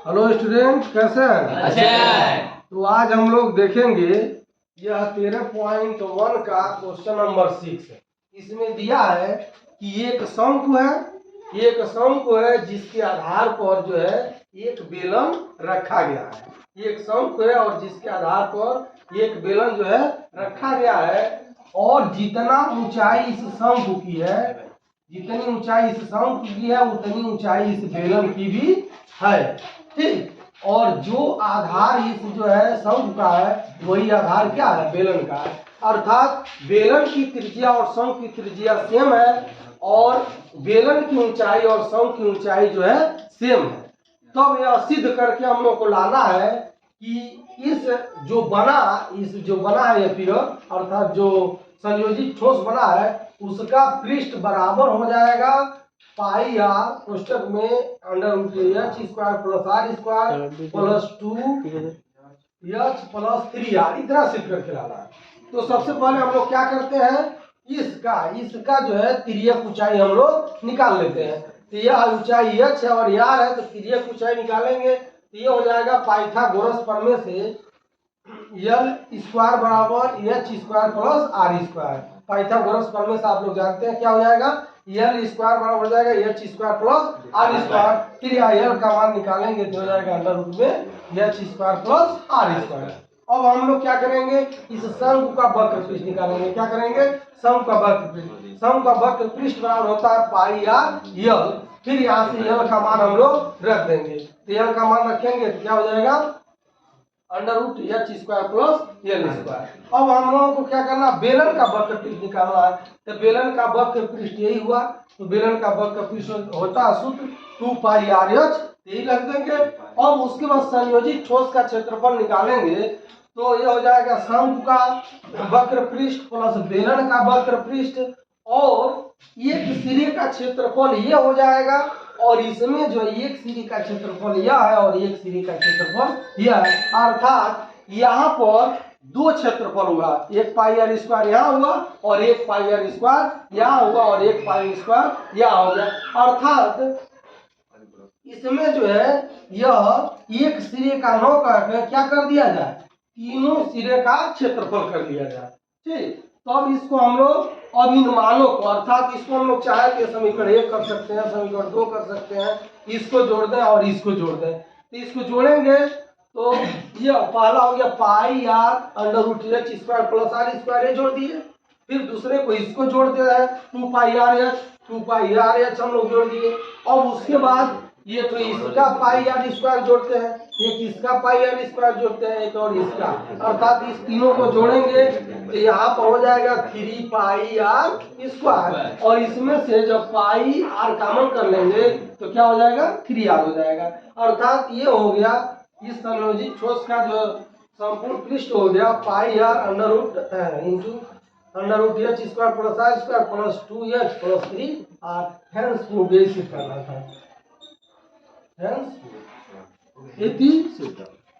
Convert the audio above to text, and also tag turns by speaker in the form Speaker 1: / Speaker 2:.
Speaker 1: Hello student, कैसे हैं?
Speaker 2: अच्छे हैं।
Speaker 1: तो आज हम लोग देखेंगे यह 13.1 का क्वेश्चन नंबर 6 है। इसमें दिया है कि एक शंकु है जिसके आधार पर जो है एक बेलन रखा गया है। एक शंकु है और जिसके आधार पर एक बेलन जो है रखा गया है, और जितना ऊंचाई इस शंकु की है, जितनी ऊंचाई इस शंकु की है उतनी ऊंचाई इस बेलन की भी है। ठीक, और जो आधार इस जो है शंकु का है वही आधार क्या है? बेलन का है। अर्थात बेलन की त्रिज्या और शंकु की त्रिज्या सेम है, और बेलन की ऊंचाई और शंकु की ऊंचाई जो है सेम है। तब यह सिद्ध करके हम लोग को लाना है कि इस जो बना है ये फिगर, अर्थात जो संयोजित ठोस बना है उसका पृष्ठ बराबर हो जाएगा पाई आर कोष्टक में √h² + r² + 2h + 3r, इतना सिद्ध करके लाना है। तो सबसे पहले हम लोग क्या करते हैं, इसका जो है तिर्यक ऊंचाई हम लोग निकाल लेते हैं। तो यह ऊंचाई h है और r है, तो तिर्यक ऊंचाई निकालेंगे तो ये हो जाएगा पाइथागोरस प्रमेय से l² बराबर h² + r²। पाइथागोरस प्रमेय से आप लोग जानते हैं क्या हो जाएगा, l² बराबर हो जाएगा h² + r²। फिर l का मान निकालेंगे तो हो जाएगा √ में h² + r²। अब हम लोग क्या करेंगे, इस शंकु का वक्र पृष्ठ निकालेंगे। क्या करेंगे? शंकु का वक्र पृष्ठ। शंकु का वक्र पृष्ठ बराबर होता है पाई आर l। फिर यहाँ से l का मान हम लोग रख देंगे। तो l का मान रखेंगे तो क्या हो जाएगा √h² + l²। अब हम लोगों को क्या करना, बेलन का वक्र पृष्ठ निकालना है। तो बेलन का वक्र पृष्ठ यही हुआ। तो बेलन का वक्र पृष्ठ होता है सूत्र 2πr(h), यही रख देंगे। अब उसके बाद संयोजित ठोस का क्षेत्रफल निकालेंगे तो ये हो जाएगा शंकु का वक्र पृष्ठ प्लस बेलन का वक्र पृष्ठ, और एक सिरे का क्षेत्रफल ये हो जाएगा, और इसमें जो एक सिरे का क्षेत्रफल यह है और एक सिरे का क्षेत्रफल यह है। अर्थात यहाँ पर दो क्षेत्रफल हुआ, एक πr² यहाँ हुआ और एक πr² यहाँ हुआ और एक πr² यहाँ हो गया। अर्थात इसमें जो है यह एक सिरे का न करके क्या कर दिया जाए, तीनों सिरे का क्षेत्रफल कर दिया जाए। ठीक, तो अब इसको हम लोग अब इन मानों को, अर्थात इसको हम लोग चाहे कि समीकरण 1 कर सकते हैं, समीकरण 2 कर सकते हैं, इसको जोड़ दें और इसको जोड़ दें। तो इसको जोड़ेंगे तो ये पहला हो गया पाई आर √h² + r², ये जोड़ दिए। फिर दूसरे को इसको जोड़ दे रहे हैं 2πr(h) हम लोग जोड़ दिए। और उसके बाद ये तो इसका πr² जोड़ते हैं, एक इसका πr² जोड़ते हैं, एक और इसका। अर्थात इस तीनों को जोड़ेंगे तो यहाँ पर हो जाएगा 3πr², और इसमें से जब पाई आर कॉमन कर लेंगे तो क्या हो जाएगा 3r हो जाएगा। अर्थात ये हो गया इस संयोजित ठोस का जो संपूर्ण पृष्ठ हो गया पाई are √h² + r² + 2h + 3r। Hence prove, यही सिद्ध करना था। हेंस इति सिद्ध।